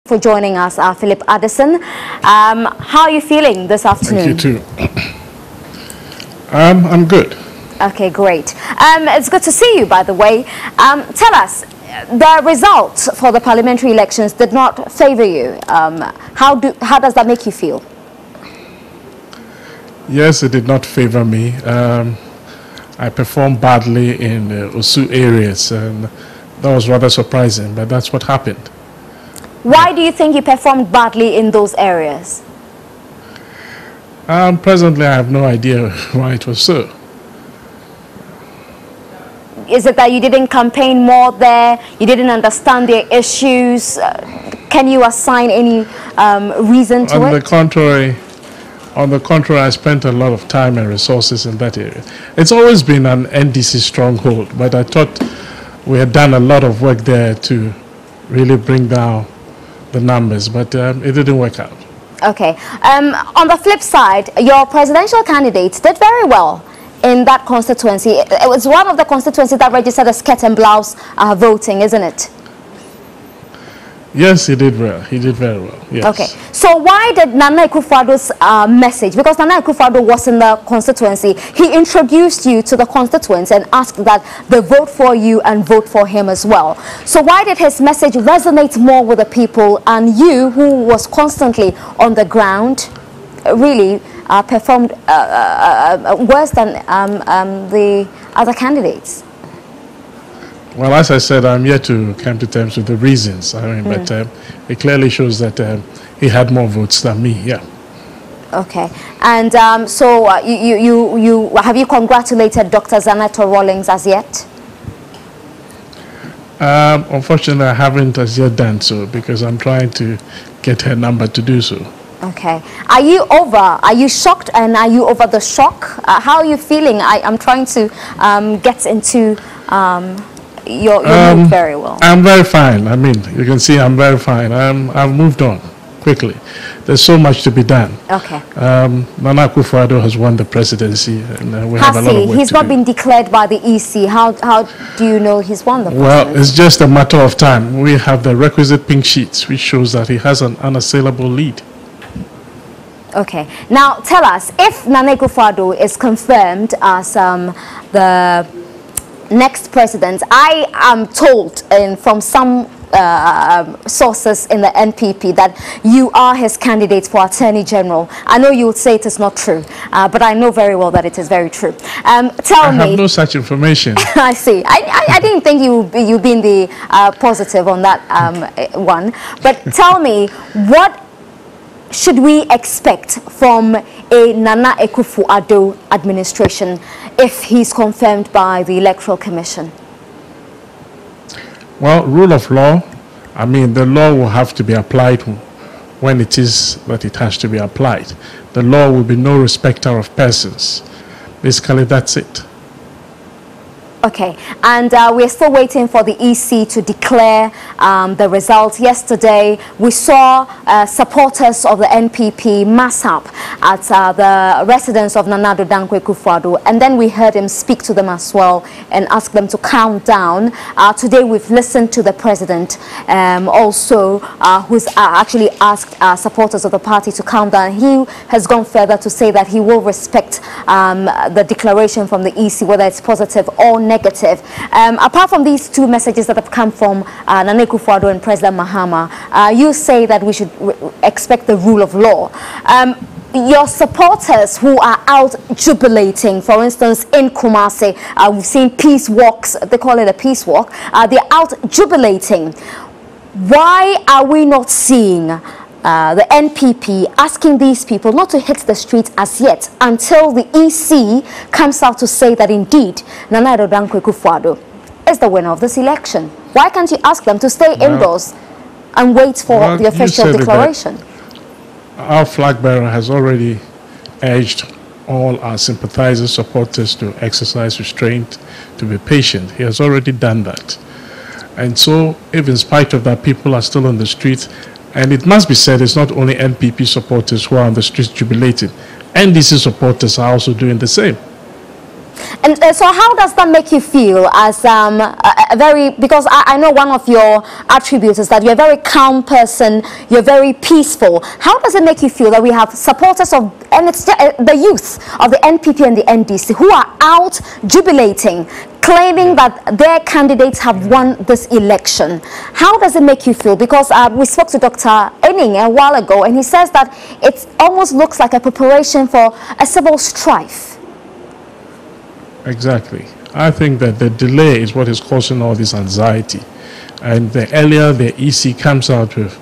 For joining us, Philip Addison. How are you feeling this afternoon? Thank you too. I'm good. Okay, great. It's good to see you, by the way. Tell us, the results for the parliamentary elections did not favor you. How does that make you feel? Yes, it did not favor me. I performed badly in the Osu areas, and that was rather surprising, but that's what happened. Why do you think you performed badly in those areas? Presently, I have no idea why it was so. Is it that you didn't campaign more there? You didn't understand their issues? Can you assign any reason to it? On the contrary, I spent a lot of time and resources in that area. It's always been an NDC stronghold, but I thought we had done a lot of work there to really bring down the numbers, but it didn't work out. Okay. On the flip side, your presidential candidate did very well in that constituency. It was one of the constituencies that registered as skirt and blouse voting, isn't it? Yes, he did well. He did very well. Yes. Okay. So why did Nana Akufo-Addo's message, because Nana Akufo-Addo was in the constituency, he introduced you to the constituents and asked that they vote for you and vote for him as well. So why did his message resonate more with the people, and you, who was constantly on the ground, really performed worse than the other candidates? Well, as I said, I'm yet to come to terms with the reasons. But it clearly shows that he had more votes than me. Yeah. Okay. And so have you congratulated Dr. Zanetor Rawlings as yet? Unfortunately, I haven't as yet done so because I'm trying to get her number to do so. Okay. Are you shocked, and are you over the shock? How are you feeling? I'm trying to get into your mood very well. I'm very fine. I mean, you can see I'm very fine. I've moved on quickly. There's so much to be done. Okay. Nana Akufo-Addo has won the presidency, and we have a lot of work He's to not do. been declared by the EC. How do you know he's won the presidency? Well, it's just a matter of time. We have the requisite pink sheets, which shows that he has an unassailable lead. Okay. Now, tell us, if Nana Akufo-Addo is confirmed as the next president, I am told from some sources in the NPP that you are his candidate for Attorney General. I know you would say it is not true, but I know very well that it is very true. I have no such information. I see. I didn't think you'd been the positive on that one. But tell me, what should we expect from a Nana Akufo-Addo administration if he's confirmed by the Electoral Commission? Well, rule of law, I mean, the law will have to be applied when it is that it has to be applied. The law will be no respecter of persons. Basically, that's it. Okay, and we're still waiting for the EC to declare the results. Yesterday, we saw supporters of the NPP mass up at the residence of Nana Addo Dankwa Akufo-Addo, and then we heard him speak to them as well and ask them to calm down. Today, we've listened to the president also, who's actually asked supporters of the party to calm down. He has gone further to say that he will respect the declaration from the EC, whether it's positive or negative. Apart from these two messages that have come from Nana Akufo-Addo and President Mahama, you say that we should expect the rule of law. Your supporters who are out jubilating, for instance, in Kumasi, we've seen peace walks, they call it a peace walk, they're out jubilating. Why are we not seeing the NPP asking these people not to hit the streets as yet until the EC comes out to say that indeed Nana Addo Dankwa Akufo-Addo is the winner of this election? Why can't you ask them to stay indoors and wait for the official declaration? Our flag bearer has already urged all our sympathizers, supporters to exercise restraint, to be patient. He has already done that. And so, if in spite of that, people are still on the streets, and it must be said, it's not only NPP supporters who are on the streets jubilating. NDC supporters are also doing the same. And so how does that make you feel as a very, because I know one of your attributes is that you're a very calm person, you're very peaceful. How does it make you feel that we have supporters of, and it's the youth of the NPP and the NDC who are out jubilating, claiming that their candidates have won this election? How does it make you feel? Because we spoke to Dr. Enning a while ago, and he says that it almost looks like a preparation for a civil strife. Exactly. I think that the delay is what is causing all this anxiety. And the earlier the EC comes out with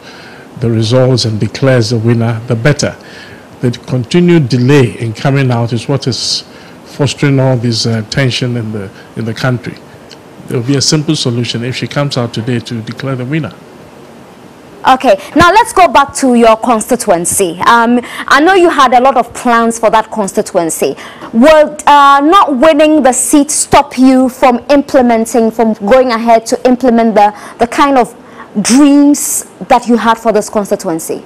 the results and declares the winner, the better. The continued delay in coming out is what is fostering all this tension in the country. There will be a simple solution if she comes out today to declare the winner. Okay, now let's go back to your constituency. I know you had a lot of plans for that constituency. Would not winning the seat stop you from going ahead to implement the kind of dreams that you had for this constituency?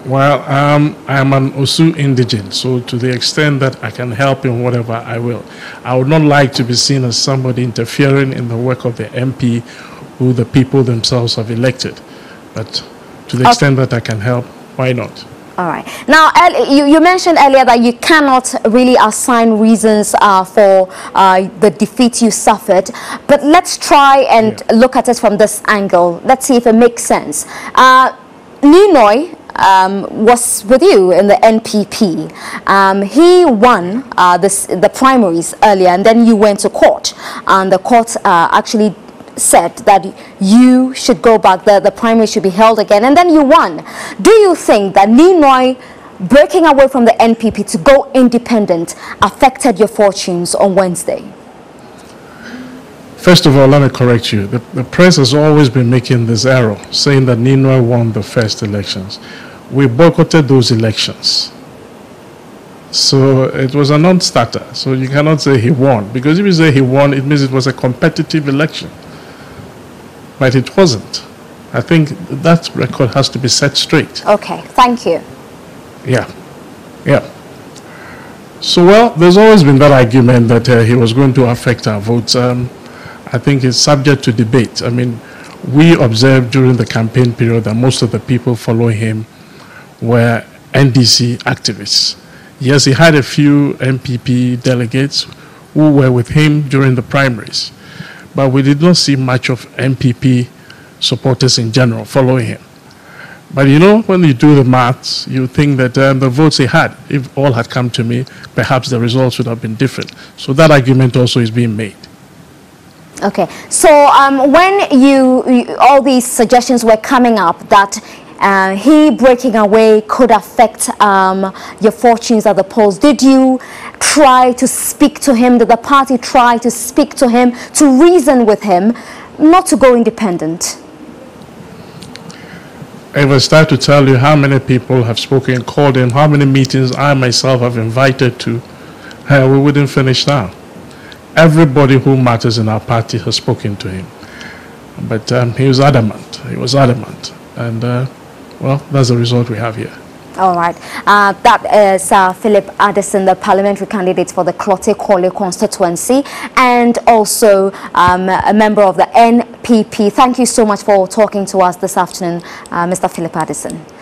Well, I am an Osu indigent, so to the extent that I can help in whatever, I will. I would not like to be seen as somebody interfering in the work of the MP who the people themselves have elected. But to the extent that I can help, why not? All right. Now, you mentioned earlier that you cannot really assign reasons for the defeat you suffered. But let's try and look at it from this angle. Let's see if it makes sense. Ninoy was with you in the NPP. He won the primaries earlier, and then you went to court. And the court actually said that you should go back, the primary should be held again, and then you won. Do you think that Ninoy breaking away from the NPP to go independent affected your fortunes on Wednesday? First of all, let me correct you. The press has always been making this error, saying that Ninoy won the first elections. We boycotted those elections. So it was a non-starter. So you cannot say he won. Because if you say he won, it means it was a competitive election. But it wasn't. I think that record has to be set straight. Okay, thank you. Yeah. So, well, there's always been that argument that he was going to affect our votes. I think it's subject to debate. I mean, we observed during the campaign period that most of the people following him were NDC activists. Yes, he had a few NPP delegates who were with him during the primaries. But we did not see much of NPP supporters in general following him. But you know, when you do the maths, you think that the votes he had, if all had come to me, perhaps the results would have been different. So that argument also is being made. Okay, so when all these suggestions were coming up that he breaking away could affect your fortunes at the polls, did you try to speak to him? Did the party try to speak to him, to reason with him, not to go independent? If I start to tell you how many people have spoken, called him, how many meetings I myself have invited to, we wouldn't finish now. Everybody who matters in our party has spoken to him. But he was adamant. He was adamant. And, well, that's the result we have here. All right. That is Philip Addison, the parliamentary candidate for the Klote-Korle constituency, and also a member of the NPP. Thank you so much for talking to us this afternoon, Mr. Philip Addison.